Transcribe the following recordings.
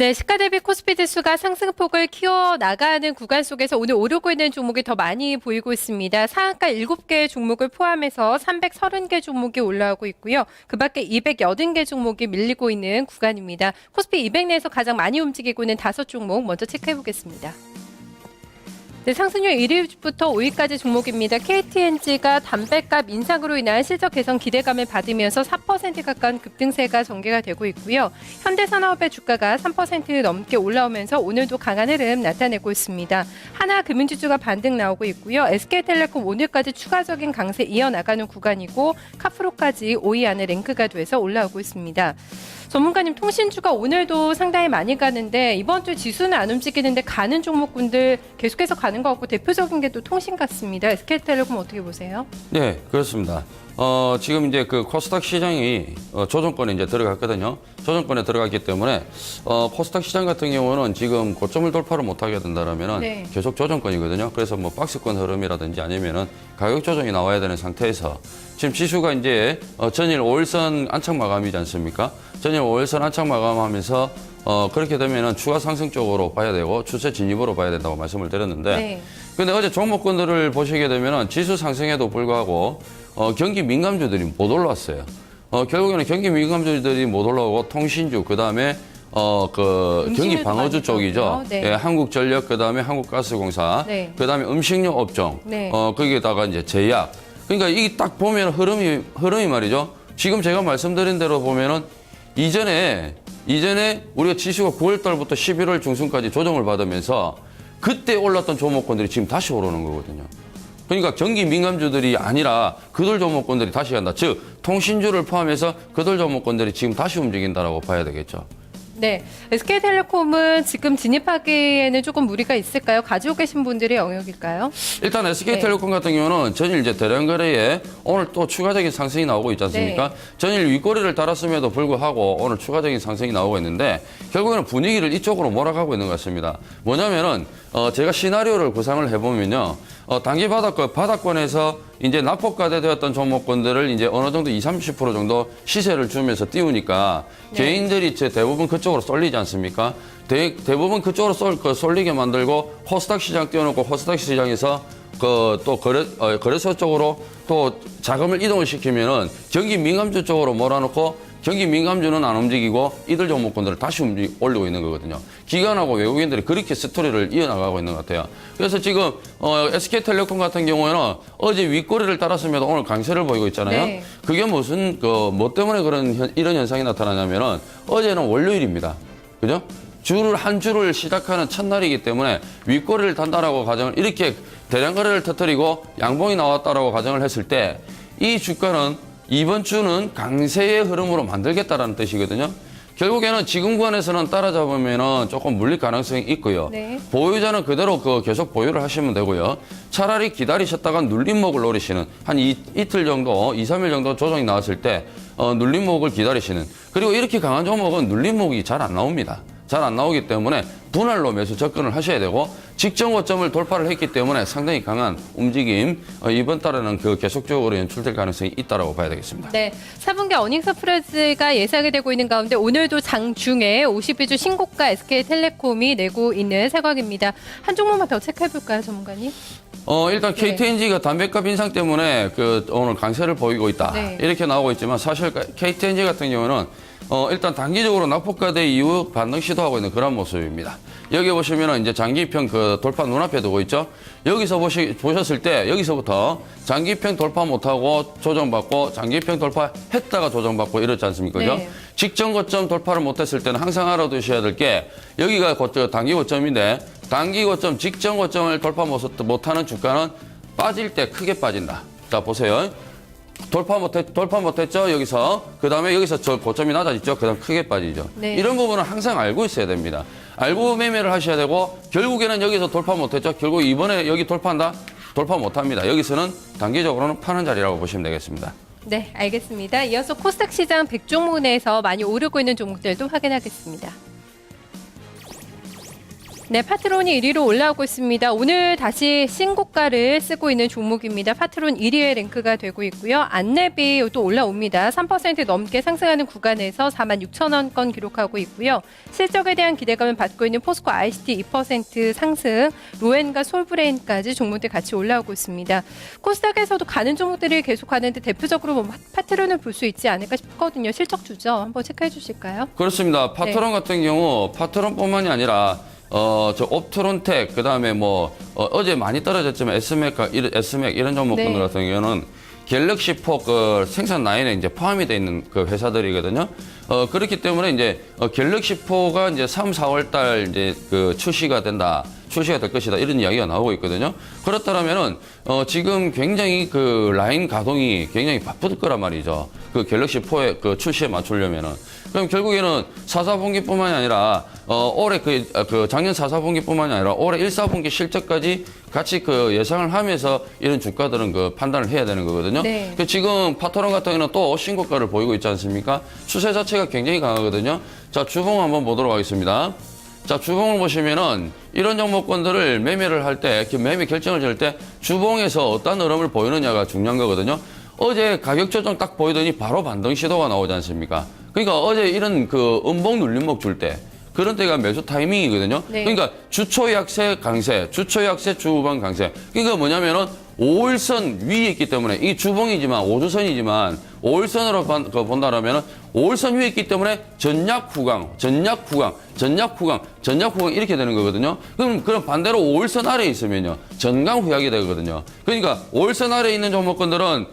네, 시가 대비 코스피 지수가 상승폭을 키워나가는 구간 속에서 오늘 오르고 있는 종목이 더 많이 보이고 있습니다. 상한가 7개 종목을 포함해서 330개 종목이 올라오고 있고요. 그 밖에 280개 종목이 밀리고 있는 구간입니다. 코스피 200 내에서 가장 많이 움직이고 있는 5종목 먼저 체크해 보겠습니다. 네, 상승률 1위부터 5위까지 종목입니다. KTNG가 담배값 인상으로 인한 실적 개선 기대감을 받으면서 4% 가까운 급등세가 전개가 되고 있고요. 현대산업의 주가가 3% 넘게 올라오면서 오늘도 강한 흐름 나타내고 있습니다. 하나금융지주가 반등 나오고 있고요. SK텔레콤 오늘까지 추가적인 강세 이어나가는 구간이고 카프로까지 5위 안에 랭크가 돼서 올라오고 있습니다. 전문가님, 통신주가 오늘도 상당히 많이 가는데 이번 주 지수는 안 움직이는데 가는 종목군들 계속해서 가는 것 같고 대표적인 게 또 통신 같습니다. SK텔레콤 어떻게 보세요? 네, 그렇습니다. 지금 이제 그 코스닥 시장이 조정권에 이제 들어갔거든요. 조정권에 들어갔기 때문에 코스닥 시장 같은 경우는 지금 고점을 돌파를 못하게 된다라면은 네. 계속 조정권이거든요. 그래서 뭐 박스권 흐름이라든지 아니면은 가격 조정이 나와야 되는 상태에서 지금 지수가 이제 전일 5일선 안착 마감이지 않습니까? 전일 5일선 안착 마감하면서 그렇게 되면은 추가 상승 쪽으로 봐야 되고 추세 진입으로 봐야 된다고 말씀을 드렸는데, 네. 근데 어제 종목군들을 보시게 되면은 지수 상승에도 불구하고 경기 민감주들이 못 올라왔어요. 결국에는 경기 민감주들이 못 올라오고 통신주, 그 다음에 경기 방어주 쪽이죠. 네. 예, 한국전력, 그 다음에 한국가스공사, 네. 그 다음에 음식료 업종, 네. 거기에다가 이제 제약. 그러니까 이게 딱 보면 흐름이 말이죠. 지금 제가 말씀드린 대로 보면은 이전에 우리가 지수가 9월 달부터 11월 중순까지 조정을 받으면서 그때 올랐던 종목군들이 지금 다시 오르는 거거든요. 그러니까 경기 민감주들이 아니라 그들 종목군들이 다시 간다. 즉 통신주를 포함해서 그들 종목군들이 지금 다시 움직인다라고 봐야 되겠죠. 네, SK텔레콤은 지금 진입하기에는 조금 무리가 있을까요? 가지고 계신 분들의 영역일까요? 일단 SK텔레콤 같은 경우는 전일 이제 대량 거래에 오늘 또 추가적인 상승이 나오고 있지 않습니까? 네. 전일 윗꼬리를 달았음에도 불구하고 오늘 추가적인 상승이 나오고 있는데 결국에는 분위기를 이쪽으로 몰아가고 있는 것 같습니다. 뭐냐면은 제가 시나리오를 구상을 해보면요. 단기 바닥권에서 이제 낙폭과대되었던 종목군들을 이제 어느 정도 20, 30% 정도 시세를 주면서 띄우니까 네. 개인들이 대부분 그쪽으로 쏠리지 않습니까? 대부분 그쪽으로 쏠리게 만들고 코스닥 시장 띄워놓고 코스닥 시장에서 또 거래소 쪽으로 또 자금을 이동을 시키면은 경기 민감주 쪽으로 몰아놓고 경기 민감주는 안 움직이고 이들 종목군들을 다시 올리고 있는 거거든요. 기관하고 외국인들이 그렇게 스토리를 이어나가고 있는 것 같아요. 그래서 지금 SK텔레콤 같은 경우에는 어제 윗꼬리를 따랐으면 오늘 강세를 보이고 있잖아요. 네. 그게 무슨 뭐 때문에 이런 현상이 나타나냐면은 어제는 월요일입니다. 그죠? 한 주를 시작하는 첫날이기 때문에 윗꼬리를 단다라고 가정을 이렇게 대량 거래를 터뜨리고 양봉이 나왔다라고 가정을 했을 때 이 주가는 이번 주는 강세의 흐름으로 만들겠다라는 뜻이거든요. 결국에는 지금 구간에서는 따라잡으면은 조금 물릴 가능성이 있고요. 네. 보유자는 그대로 계속 보유를 하시면 되고요. 차라리 기다리셨다가 눌림목을 노리시는 한 이틀 정도, 2, 3일 정도 조정이 나왔을 때 눌림목을 기다리시는. 그리고 이렇게 강한 종목은 눌림목이 잘 안 나옵니다. 잘 안 나오기 때문에 분할로 매수 접근을 하셔야 되고 직전 고점을 돌파를 했기 때문에 상당히 강한 움직임 이번 달에는 계속적으로 연출될 가능성이 있다고 봐야 되겠습니다. 네, 4분기 어닝 서프라이즈가 예상이 되고 있는 가운데 오늘도 장중에 52주 신고가 SK텔레콤이 내고 있는 상황입니다. 한 종목만 더 체크해볼까요, 전문가님? 일단 KTNG가 담배값 인상 때문에 오늘 강세를 보이고 있다. 네. 이렇게 나오고 있지만 사실 KTNG 같은 경우는 일단 단기적으로 낙폭과대 이후 반등 시도하고 있는 그런 모습입니다. 여기 보시면은 이제 장기평 돌파 눈앞에 두고 있죠. 여기서 보셨을 때 여기서부터 장기평 돌파 못하고 조정받고 장기평 돌파했다가 조정받고 이렇지 않습니까? 그죠? 네. 직전 고점 돌파를 못했을 때는 항상 알아두셔야 될 게 여기가 단기 고점인데 단기 고점, 직전 고점을 돌파 못하는 주가는 빠질 때 크게 빠진다. 자, 보세요. 돌파 못했죠? 여기서. 그 다음에 여기서 저 고점이 낮아지죠? 그 다음 크게 빠지죠. 네. 이런 부분은 항상 알고 있어야 됩니다. 알고 매매를 하셔야 되고, 결국에는 여기서 돌파 못했죠? 결국 이번에 여기 돌파한다? 돌파 못합니다. 여기서는 단기적으로는 파는 자리라고 보시면 되겠습니다. 네, 알겠습니다. 이어서 코스닥 시장 100종목 내에서 많이 오르고 있는 종목들도 확인하겠습니다. 네, 파트론이 1위로 올라오고 있습니다. 오늘 다시 신고가를 쓰고 있는 종목입니다. 파트론 1위에 랭크가 되고 있고요. 안내비 또 올라옵니다. 3% 넘게 상승하는 구간에서 46,000원권 기록하고 있고요. 실적에 대한 기대감을 받고 있는 포스코 ICT 2% 상승, 로엔과 솔브레인까지 종목들 같이 올라오고 있습니다. 코스닥에서도 가는 종목들이 계속 가는데 대표적으로 뭐 파트론을 볼 수 있지 않을까 싶거든요. 실적주죠. 한번 체크해 주실까요? 그렇습니다. 파트론 같은 경우 파트론뿐만이 아니라 저 옵트론텍 그다음에 뭐 어제 많이 떨어졌지만 S맥 이런 종목들 네. 같은 경우는 갤럭시 포 그 생산 라인에 이제 포함이 돼 있는 그 회사들이거든요. 그렇기 때문에 이제 갤럭시 포가 이제 3, 4월 달 이제 그 출시가 될 것이다 이런 이야기가 나오고 있거든요. 그렇다면은 지금 굉장히 그 라인 가동이 굉장히 바쁠 거란 말이죠. 그 갤럭시 포의 그 출시에 맞추려면은. 그럼 결국에는 4, 4분기뿐만이 아니라 올해 그 작년 4, 4분기뿐만이 아니라 올해 1, 4분기 실적까지 같이 그 예상을 하면서 이런 주가들은 그 판단을 해야 되는 거거든요. 네. 그 지금 파트론 같은 경우는 또 신고가를 보이고 있지 않습니까? 추세 자체가 굉장히 강하거든요. 자, 주봉 한번 보도록 하겠습니다. 자, 주봉을 보시면은 이런 종목군들을 매매를 할 때, 매매 결정을 지을 때 주봉에서 어떤 흐름을 보이느냐가 중요한 거거든요. 어제 가격 조정 딱 보이더니 바로 반등 시도가 나오지 않습니까? 그러니까 어제 이런 그 음봉 눌림목 줄 때 그런 때가 매수 타이밍이거든요. 네. 그러니까 주초 약세 강세, 주초 약세 주후반 강세. 그러니까 뭐냐면은 5일선 위에 있기 때문에 이 주봉이지만 5주선이지만 5일선으로 본다라면은 5일선 위에 있기 때문에 전약 후강 이렇게 되는 거거든요. 그럼 반대로 5일선 아래에 있으면요. 전강 후약이 되거든요. 그러니까 5일선 아래에 있는 종목군들은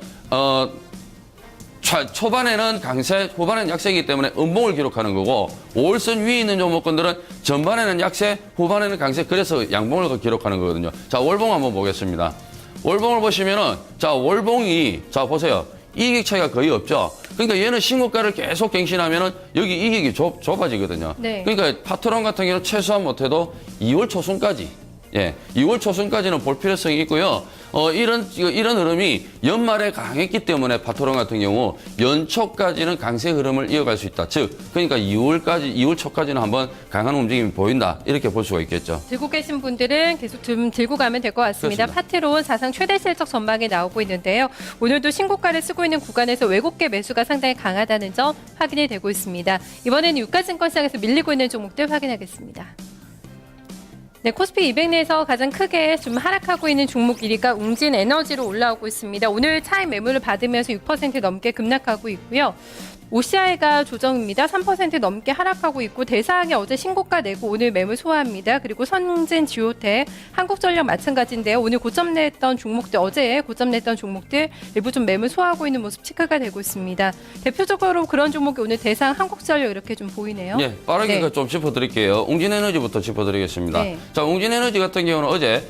초반에는 강세, 후반에는 약세이기 때문에 음봉을 기록하는 거고 5월선 위에 있는 종목군들은 전반에는 약세, 후반에는 강세, 그래서 양봉을 기록하는 거거든요. 자, 월봉 한번 보겠습니다. 월봉을 보시면은 자, 월봉이 자, 보세요. 이익 차이가 거의 없죠. 그러니까 얘는 신고가를 계속 갱신하면은 여기 이익이 좁아지거든요. 네. 그러니까 파트론 같은 경우는 최소한 못해도 2월 초순까지 2월 초순까지는 볼 필요성이 있고요. 이런 흐름이 연말에 강했기 때문에 파트론 같은 경우 연초까지는 강세 흐름을 이어갈 수 있다. 즉, 그러니까 2월 초까지는 한번 강한 움직임이 보인다. 이렇게 볼 수가 있겠죠. 들고 계신 분들은 계속 좀 들고 가면 될 것 같습니다. 그렇습니다. 파트론 사상 최대 실적 전망이 나오고 있는데요. 오늘도 신고가를 쓰고 있는 구간에서 외국계 매수가 상당히 강하다는 점 확인이 되고 있습니다. 이번에는 유가증권시장에서 밀리고 있는 종목들 확인하겠습니다. 네, 코스피 200 내에서 가장 크게 좀 하락하고 있는 종목 1위가 웅진에너지로 올라오고 있습니다. 오늘 차익 매물을 받으면서 6% 넘게 급락하고 있고요. OCI가 조정입니다. 3% 넘게 하락하고 있고 대사항이 어제 신고가 내고 오늘 매물 소화합니다. 그리고 선진, 지오텍, 한국전력 마찬가지인데요. 오늘 고점 냈던 종목들, 어제 고점 냈던 종목들 일부 좀 매물 소화하고 있는 모습 체크가 되고 있습니다. 대표적으로 그런 종목이 오늘 대상 한국전력 이렇게 좀 보이네요. 예, 빠르게 네. 좀 짚어드릴게요. 웅진에너지부터 짚어드리겠습니다. 네. 자, 웅진에너지 같은 경우는 어제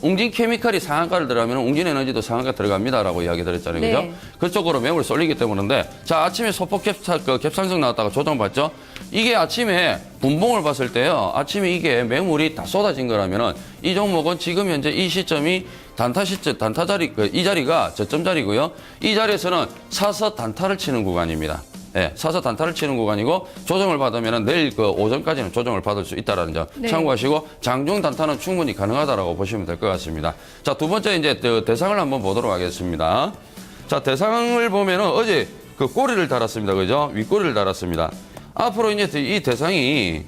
웅진케미칼이 상한가를 들어가면 웅진에너지도 상한가 들어갑니다라고 이야기 드렸잖아요. 네. 그죠? 그쪽으로 매물 쏠리기 때문인데, 자, 아침에 소폭 갭상승 나왔다가 조정받죠? 이게 아침에 분봉을 봤을 때요, 아침에 이게 매물이 다 쏟아진 거라면은 이 종목은 지금 현재 이 시점이 단타 자리, 이 자리가 저점 자리고요. 이 자리에서는 사서 단타를 치는 구간입니다. 예, 사서 단타를 치는 구간이고 조정을 받으면 내일 그 오전까지는 조정을 받을 수 있다라는 점 네. 참고하시고 장중 단타는 충분히 가능하다라고 보시면 될 것 같습니다. 자, 두 번째 이제 대상을 한번 보도록 하겠습니다. 자, 대상을 보면은 어제 그 꼬리를 달았습니다. 그죠? 윗꼬리를 달았습니다. 앞으로 이제 이 대상이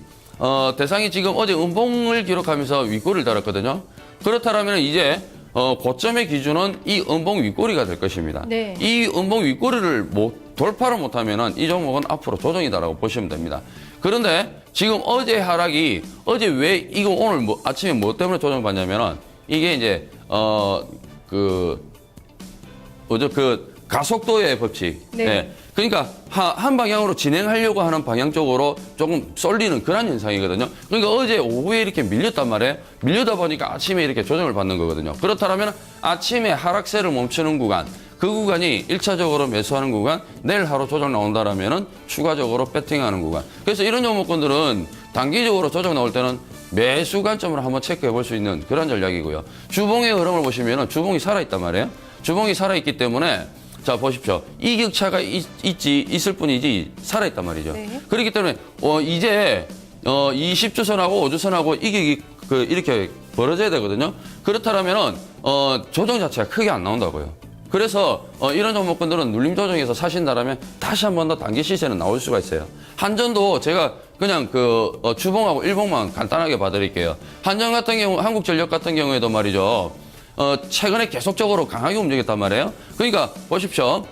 지금 어제 음봉을 기록하면서 윗꼬리를 달았거든요. 그렇다면 이제 고점의 기준은 이 음봉 윗꼬리가 될 것입니다. 네. 이 음봉 윗꼬리를 돌파를 못하면은 이 종목은 앞으로 조정이다라고 보시면 됩니다. 그런데 지금 어제 하락이 어제 왜 이거 오늘 아침에 뭐 때문에 조정받냐면은 이게 이제 가속도의 법칙. 네. 예. 그러니까 한 방향으로 진행하려고 하는 방향 쪽으로 조금 쏠리는 그런 현상이거든요. 그러니까 어제 오후에 이렇게 밀렸단 말이에요. 밀려다 보니까 아침에 이렇게 조정을 받는 거거든요. 그렇다면 아침에 하락세를 멈추는 구간, 그 구간이 1차적으로 매수하는 구간, 내일 하루 조정 나온다라면은 추가적으로 배팅하는 구간. 그래서 이런 종목군들은 단기적으로 조정 나올 때는 매수 관점으로 한번 체크해 볼 수 있는 그런 전략이고요. 주봉의 흐름을 보시면은 주봉이 살아있단 말이에요. 주봉이 살아있기 때문에 자, 보십시오. 이격차가 있을 뿐이지 살아있단 말이죠. 네. 그렇기 때문에 이제 20주선하고 5주선하고 이게 이렇게 벌어져야 되거든요. 그렇다면은 조정 자체가 크게 안 나온다고요. 그래서 이런 종목군들은 눌림 조정에서 사신다라면 다시 한 번 더 단기 시세는 나올 수가 있어요. 한전도 제가 그냥 주봉하고 일봉만 간단하게 봐드릴게요. 한전 같은 경우, 한국전력 같은 경우에도 말이죠. 최근에 계속적으로 강하게 움직였단 말이에요. 그러니까 보십시오.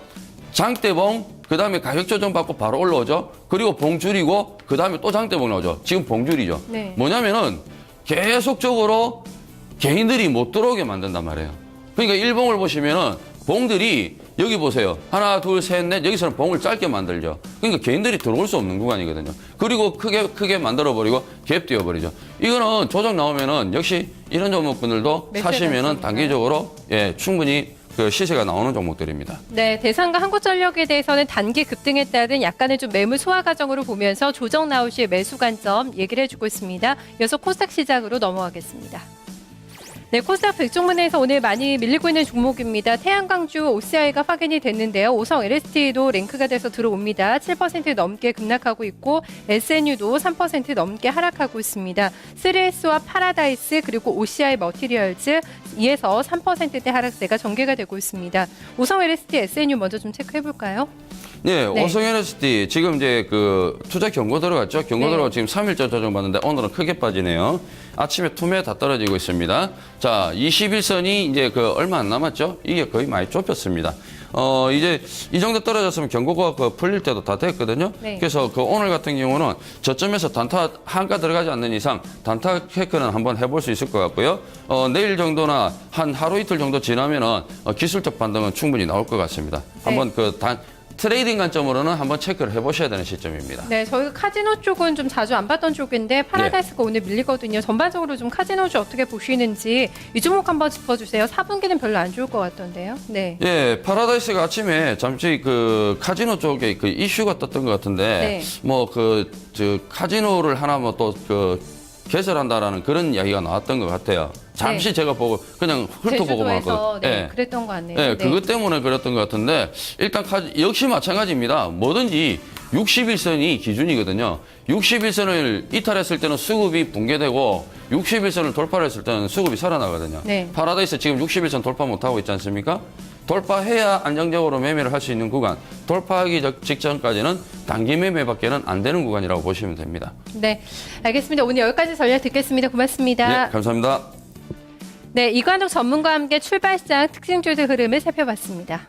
장대봉, 그 다음에 가격 조정 받고 바로 올라오죠. 그리고 봉 줄이고, 그 다음에 또 장대봉 나오죠. 지금 봉 줄이죠. 네. 뭐냐면은 계속적으로 개인들이 못 들어오게 만든단 말이에요. 그러니까 일봉을 보시면은 봉들이 여기 보세요. 하나, 둘, 셋, 넷. 여기서는 봉을 짧게 만들죠. 그러니까 개인들이 들어올 수 없는 구간이거든요. 그리고 크게 만들어버리고 갭 띄워버리죠. 이거는 조정 나오면은 역시 이런 종목분들도 사시면은 단기적으로 충분히 그 시세가 나오는 종목들입니다. 네, 대상과 한국전력에 대해서는 단기 급등에 따른 약간의 좀 매물 소화 과정으로 보면서 조정 나올 시의 매수 관점 얘기를 해주고 있습니다. 이어서 코스닥 시장으로 넘어가겠습니다. 네, 코스닥 백종문에서 오늘 많이 밀리고 있는 종목입니다. 태양광주 OCI가 확인이 됐는데요. 오성 LST도 랭크가 돼서 들어옵니다. 7% 넘게 급락하고 있고 SNU도 3% 넘게 하락하고 있습니다. 3S와 파라다이스 그리고 OCI 머티리얼즈 2에서 3%대 하락세가 전개가 되고 있습니다. 오성 LST, SNU 먼저 좀 체크해 볼까요? 네, 네. 오성 LST 지금 이제 투자 경고 들어갔죠. 경고 네. 들어가 지금 3일째 조정 받는데 오늘은 크게 빠지네요. 아침에 투매 다 떨어지고 있습니다. 자, 21선이 이제 얼마 안 남았죠. 이게 거의 많이 좁혔습니다. 이제 이 정도 떨어졌으면 경고가 풀릴 때도 다 됐거든요. 네. 그래서 오늘 같은 경우는 저점에서 단타 한가 들어가지 않는 이상 단타 체크는 한번 해볼 수 있을 것 같고요. 내일 정도나 한 하루 이틀 정도 지나면은 기술적 반등은 충분히 나올 것 같습니다. 한번 트레이딩 관점으로는 한번 체크를 해보셔야 되는 시점입니다. 네, 저희가 카지노 쪽은 좀 자주 안 봤던 쪽인데 파라다이스가 오늘 밀리거든요. 전반적으로 좀 카지노주 어떻게 보시는지 이 종목 한번 짚어주세요. 4분기는 별로 안 좋을 것 같던데요. 네. 예, 파라다이스가 아침에 잠시 카지노 쪽에 이슈가 떴던 것 같은데, 네. 카지노를 하나 개설한다라는 그런 이야기가 나왔던 것 같아요. 잠시 네. 제가 보고 그냥 훑어보고만 제주도에서 왔거든요. 네, 그랬던 것 같네요. 네, 네. 그것 때문에 그랬던 것 같은데 일단 역시 마찬가지입니다. 뭐든지 61선이 기준이거든요. 61선을 이탈했을 때는 수급이 붕괴되고 61선을 돌파했을 때는 수급이 살아나거든요. 네. 파라다이스 지금 61선 돌파 못하고 있지 않습니까? 돌파해야 안정적으로 매매를 할 수 있는 구간, 돌파하기 직전까지는 단기 매매밖에는 안 되는 구간이라고 보시면 됩니다. 네, 알겠습니다. 오늘 여기까지 전략 듣겠습니다. 고맙습니다. 네, 감사합니다. 네, 이관욱 전문가와 함께 출발시장 특징주들 흐름을 살펴봤습니다.